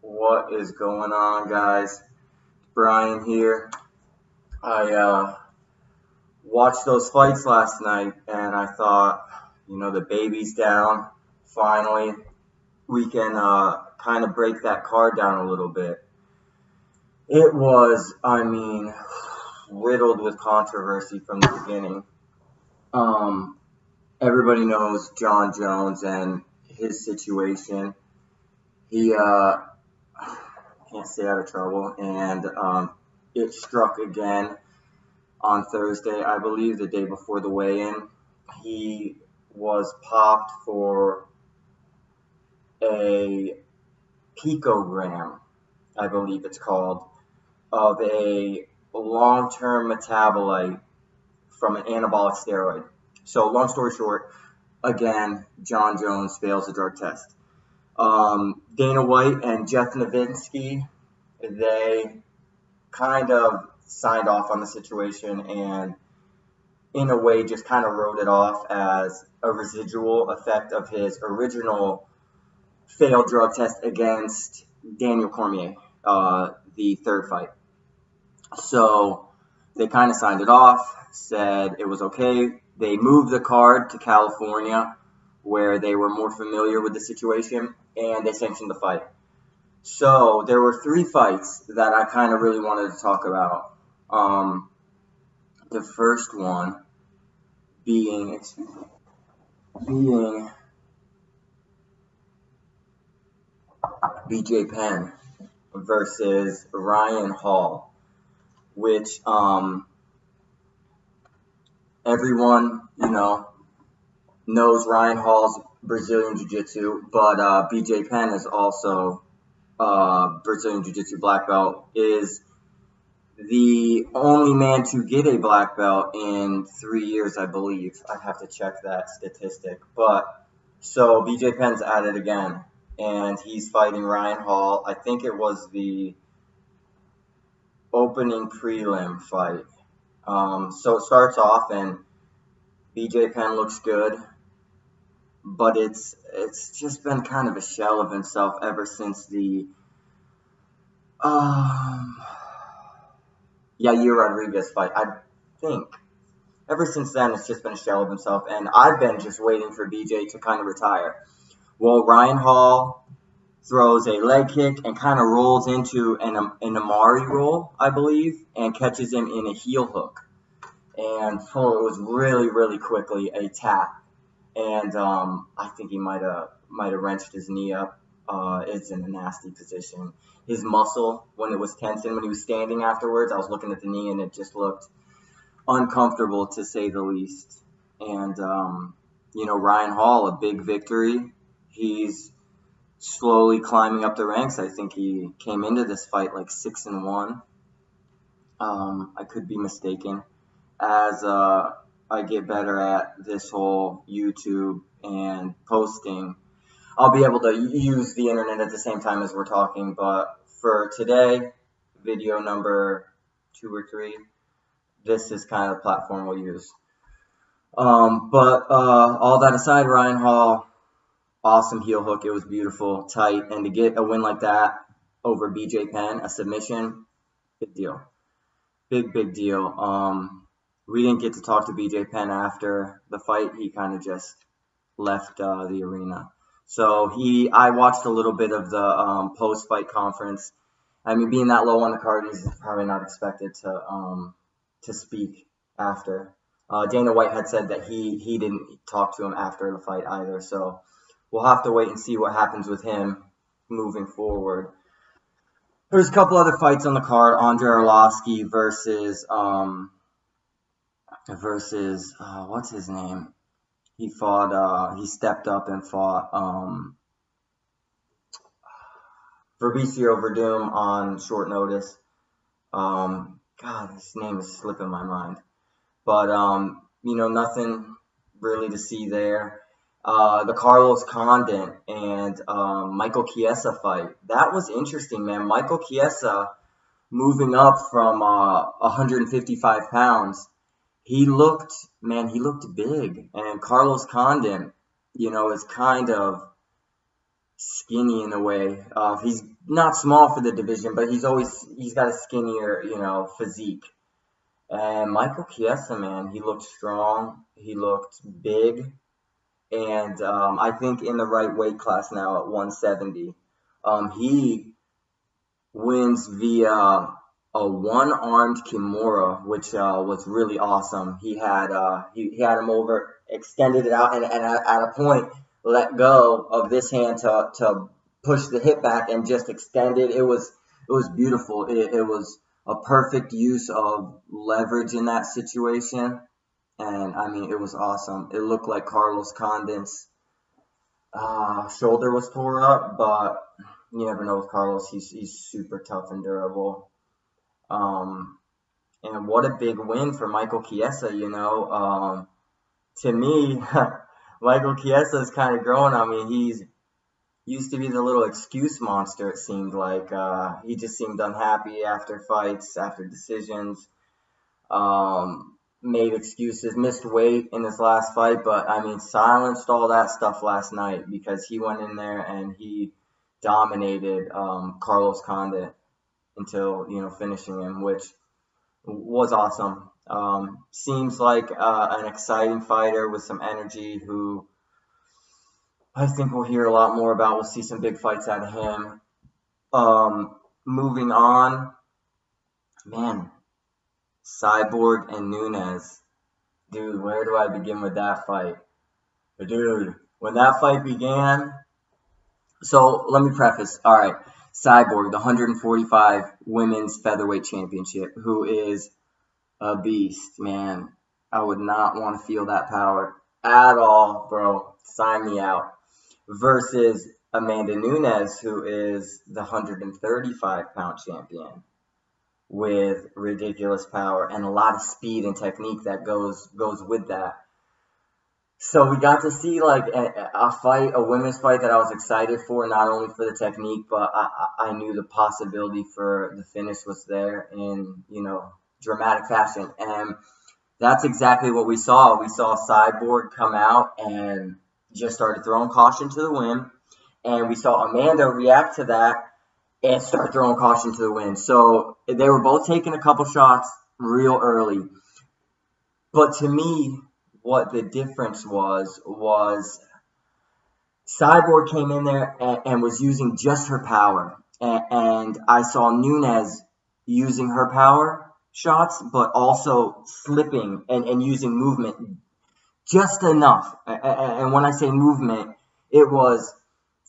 What is going on, guys? Brian here. I watched those fights last night and I thought, the baby's down. Finally, we can kind of break that card down a little bit. It was, riddled with controversy from the beginning. Everybody knows John Jones and his situation. He can't stay out of trouble, and it struck again on Thursday, I believe, the day before the weigh-in. He was popped for a picogram, I believe it's called, of a long-term metabolite from an anabolic steroid. So long story short, again, John Jones fails the drug test. Dana White and Jeff Novitzky, they kind of signed off on the situation and in a way just kind of wrote it off as a residual effect of his original failed drug test against Daniel Cormier, the third fight. So they kind of signed it off, said it was okay. They moved the card to California where they were more familiar with the situation, and they sanctioned the fight. So there were three fights that I kind of really wanted to talk about. The first one being BJ Penn versus Ryan Hall, which everyone, knows Ryan Hall's Brazilian Jiu-Jitsu, but BJ Penn is also Brazilian Jiu-Jitsu black belt, is the only man to get a black belt in 3 years, I believe. I'd have to check that statistic. But so BJ Penn's at it again, and he's fighting Ryan Hall. I think it was the opening prelim fight. So it starts off, and BJ Penn looks good, but it's just been kind of a shell of himself ever since the Yair Rodriguez fight. I think ever since then it's just been a shell of himself, and I've been just waiting for BJ to kind of retire. Well, Ryan Hall throws a leg kick and kind of rolls into an Amari roll, I believe, and catches him in a heel hook. And it was really, really quickly a tap. And I think he might have wrenched his knee up. It's in a nasty position. His muscle, when it was tensing, when he was standing afterwards, I was looking at the knee, and it just looked uncomfortable, to say the least. And, Ryan Hall, a big victory. He's slowly climbing up the ranks. I think he came into this fight like 6-1. I could be mistaken. As I get better at this whole YouTube and posting, I'll be able to use the internet at the same time as we're talking. But for today, video number 2 or 3, this is kind of the platform we'll use. But all that aside, Ryan Hall, awesome heel hook. It was beautiful, tight, and to get a win like that over BJ Penn, a submission, big deal. Big deal. We didn't get to talk to BJ Penn after the fight. He kind of just left the arena. So I watched a little bit of the post-fight conference. I mean, being that low on the card, he's probably not expected to speak after. Dana White had said that he didn't talk to him after the fight either. So we'll have to wait and see what happens with him moving forward. There's a couple other fights on the card. Andrei Arlovsky versus what's his name? He stepped up and fought Fabricio Verdum on short notice. God, his name is slipping my mind. But, nothing really to see there. The Carlos Condit and Michael Chiesa fight. That was interesting, man. Michael Chiesa moving up from 155 pounds. He looked big. And Carlos Condit, is kind of skinny in a way. He's not small for the division, but he's got a skinnier, physique. And Michael Chiesa, man, he looked strong. He looked big. And I think in the right weight class now at 170, he wins via a one-armed Kimura, which was really awesome. He had him over, extended it out, and at a point let go of this hand to push the hip back and just extend it. It was beautiful. It was a perfect use of leverage in that situation, and I mean it was awesome. It looked like Carlos Condit's shoulder was tore up, but you never know with Carlos. He's super tough and durable. Um, and what a big win for Michael Chiesa, to me, Michael Chiesa is kind of growing on me. He's used to be the little excuse monster, it seemed like. He just seemed unhappy after fights, after decisions. Made excuses, missed weight in his last fight, but I mean, silenced all that stuff last night because he went in there and he dominated Carlos Condit until finishing him, which was awesome. Seems like an exciting fighter with some energy who I think we'll hear a lot more about. We'll see some big fights out of him. Moving on, man, Cyborg and Nunes. Dude, where do I begin with that fight? Dude, when that fight began, so let me preface. All right, Cyborg, the 145 women's featherweight championship, who is a beast, man. I would not want to feel that power at all, bro. Sign me out. Versus Amanda Nunes, who is the 135-pound champion with ridiculous power and a lot of speed and technique that goes with that. So we got to see like a fight, a women's fight that I was excited for, not only for the technique, but I knew the possibility for the finish was there in, dramatic fashion. And that's exactly what we saw. We saw Cyborg come out and just started throwing caution to the wind. And we saw Amanda react to that and start throwing caution to the wind. So they were both taking a couple shots real early. But to me, what the difference was Cyborg came in there and was using just her power. And I saw Nunes using her power shots, but also slipping and using movement just enough. And when I say movement, it was,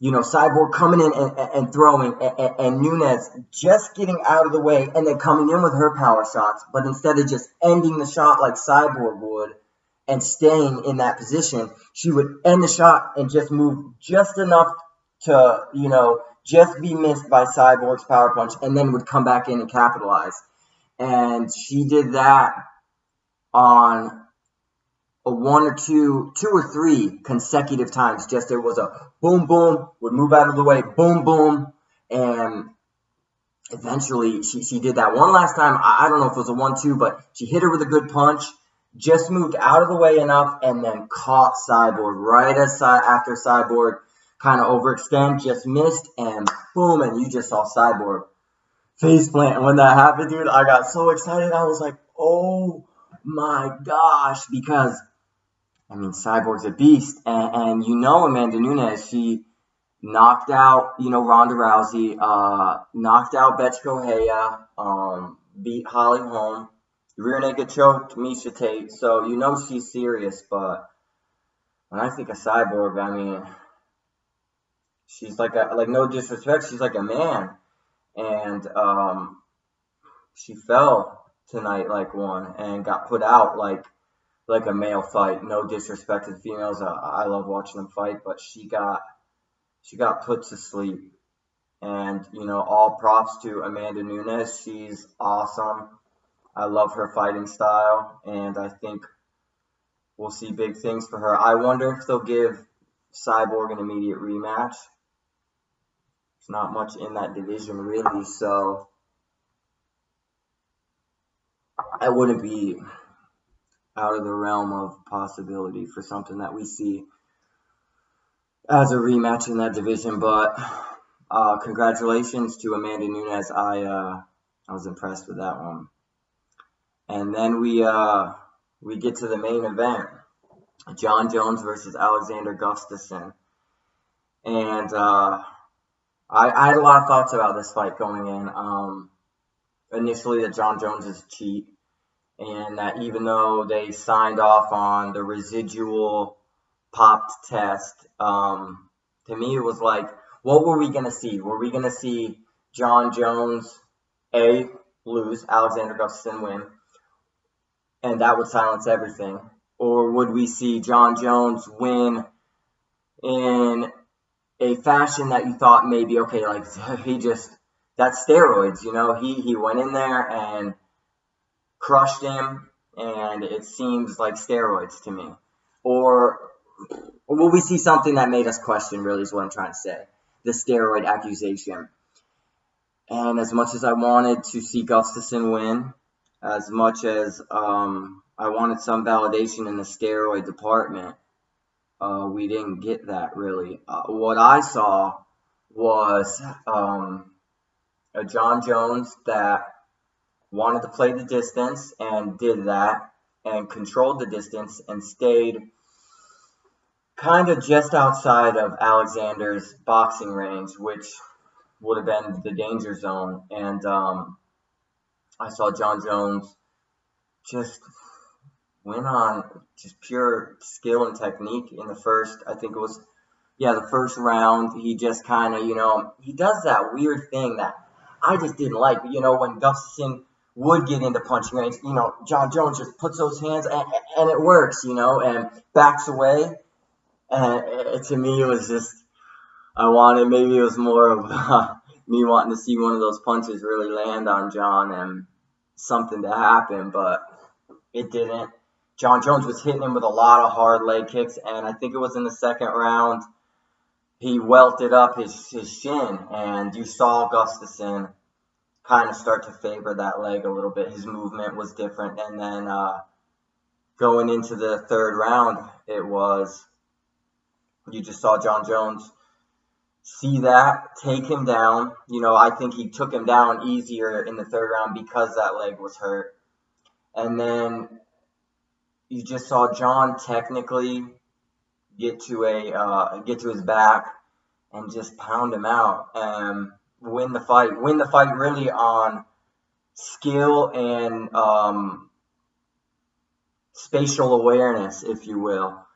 Cyborg coming in and throwing, and Nunes just getting out of the way and then coming in with her power shots. But instead of just ending the shot like Cyborg would and staying in that position, she would end the shot and just move just enough to, just be missed by Cyborg's power punch, and then would come back in and capitalize. And she did that on a two or three consecutive times. Just there was a boom, boom, would move out of the way, boom, boom, and eventually she did that one last time. I don't know if it was a 1-2, but she hit her with a good punch, just moved out of the way enough, and then caught Cyborg right after Cyborg kind of overextend, just missed, and boom, and you just saw Cyborg face plant. And when that happened, dude, I got so excited. I was like, oh my gosh, because I mean, Cyborg's a beast, and Amanda Nunes, she knocked out, Ronda Rousey, knocked out Bethe Correia, beat Holly Holm, rear naked choked Miesha Tate, so she's serious. But when I think of Cyborg, I mean, she's like no disrespect, she's like a man, and she fell tonight like one and got put out like a male fight. No disrespect to the females. I love watching them fight, but she got put to sleep. And all props to Amanda Nunes. She's awesome. I love her fighting style, and I think we'll see big things for her. I wonder if they'll give Cyborg an immediate rematch. There's not much in that division really, so I wouldn't be out of the realm of possibility for something that we see as a rematch in that division. But congratulations to Amanda Nunes. I was impressed with that one. And then we get to the main event, John Jones versus Alexander Gustafsson. And I had a lot of thoughts about this fight going in. Initially, that John Jones is cheap, and that even though they signed off on the residual popped test, to me it was like, what were we going to see? Were we going to see John Jones, A, lose, Alexander Gustafsson win, and that would silence everything? Or would we see John Jones win in a fashion that you thought maybe, okay, like that's steroids, he went in there and crushed him, and it seems like steroids to me. Or will we see something that made us question, really, is what I'm trying to say, the steroid accusation. And as much as I wanted to see Gustafsson win, as much as I wanted some validation in the steroid department, we didn't get that, really. What I saw was a John Jones that wanted to play the distance and did that and controlled the distance and stayed kind of just outside of Alexander's boxing range, which would have been the danger zone. And I saw John Jones just win on just pure skill and technique in the first, I think it was, the first round. He just kind of, he does that weird thing that I just didn't like. When Gustafsson would get into punching range, John Jones just puts those hands and it works, and backs away. And to me, it was just, maybe it was more of me wanting to see one of those punches really land on John and something to happen, but it didn't. John Jones was hitting him with a lot of hard leg kicks, and I think it was in the second round, he welted up his shin, and you saw Gustafsson kind of start to favor that leg a little bit. His movement was different, and then going into the third round, you just saw John Jones see that, take him down. I think he took him down easier in the third round because that leg was hurt. And then you just saw John technically get to his back and just pound him out and win the fight. Win the fight really on skill and spatial awareness, if you will,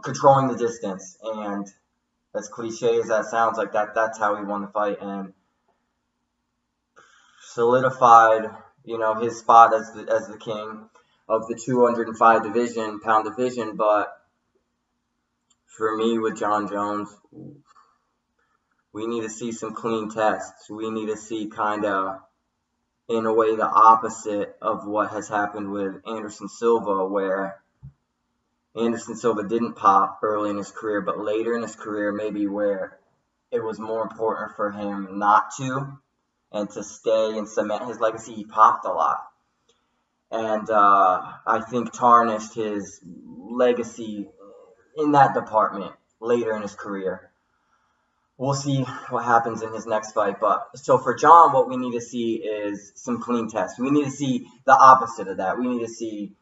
controlling the distance. And as cliche as that sounds, like that's how he won the fight and solidified, his spot as the king of the 205 pound division. But for me, with John Jones, we need to see some clean tests. We need to see kind of, in a way, the opposite of what has happened with Anderson Silva, where Anderson Silva didn't pop early in his career, but later in his career, maybe where it was more important for him not to and to stay and cement his legacy, he popped a lot. And I think tarnished his legacy in that department later in his career. We'll see what happens in his next fight. But so for John, what we need to see is some clean tests. We need to see the opposite of that. We need to see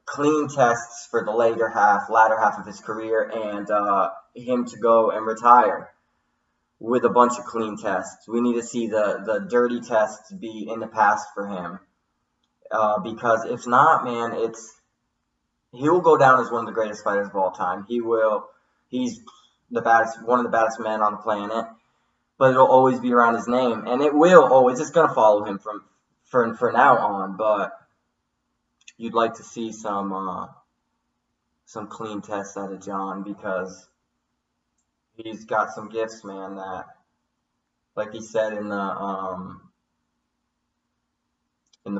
clean tests for the latter half of his career, and him to go and retire with a bunch of clean tests. We need to see the dirty tests be in the past for him. Because if not, man, he will go down as one of the greatest fighters of all time. He's the baddest, one of the baddest men on the planet, but it'll always be around his name, and it's going to follow him for now on. But you'd like to see some clean tests out of John, because he's got some gifts, man, that, like he said in the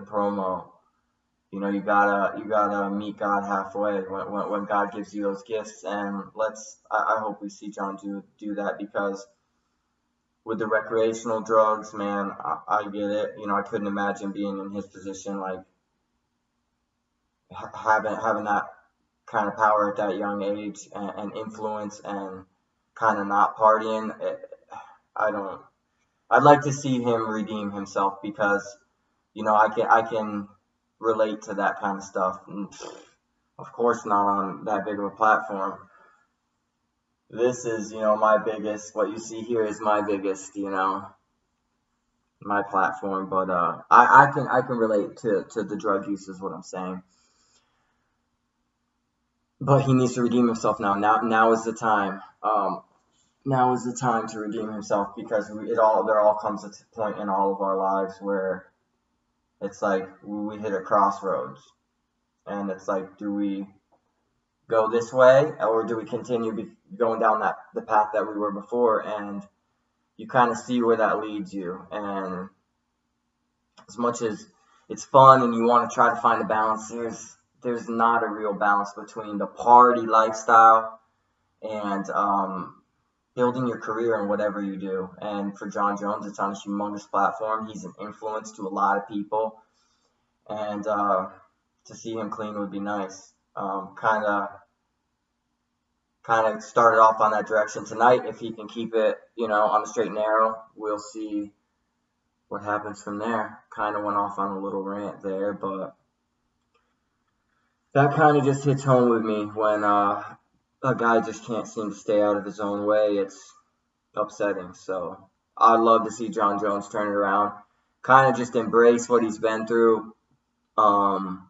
promo, you gotta meet God halfway when God gives you those gifts. And I hope we see John do that, because with the recreational drugs, man, I get it. I couldn't imagine being in his position, like having that kind of power at that young age and influence and kind of not partying. I'd like to see him redeem himself because, I can relate to that kind of stuff. And of course, not on that big of a platform. This is, my biggest, what you see here is my biggest, my platform. But I can relate to the drug use is what I'm saying. But he needs to redeem himself now. Now is the time. Now is the time to redeem himself, because there all comes a point in all of our lives where it's like we hit a crossroads, and it's like, do we go this way, or do we continue going down the path that we were before? And you kind of see where that leads you. And as much as it's fun and you want to try to find a balance, there's not a real balance between the party lifestyle and building your career in whatever you do. And for John Jones, it's on a humongous platform. He's an influence to a lot of people, and to see him clean would be nice. Kind of started off on that direction tonight. If he can keep it, on the straight and narrow, we'll see what happens from there. Kind of went off on a little rant there, but that kind of just hits home with me when a guy just can't seem to stay out of his own way. It's upsetting. So I'd love to see John Jones turn it around, kind of just embrace what he's been through, and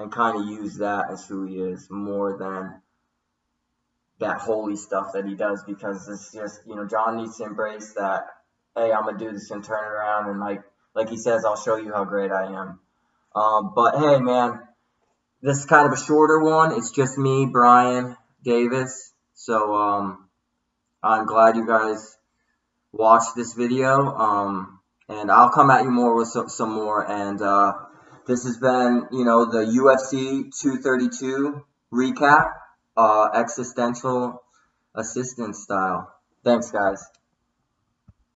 kind of use that as who he is more than that holy stuff that he does, because it's just, John needs to embrace that, hey, I'm going to do this and turn it around, and like he says, I'll show you how great I am. But hey, man, this is kind of a shorter one. It's just me, Brian Davis. So I'm glad you guys watched this video. And I'll come at you more with some more. And this has been, the UFC 232 recap, Existential Assistant style. Thanks, guys.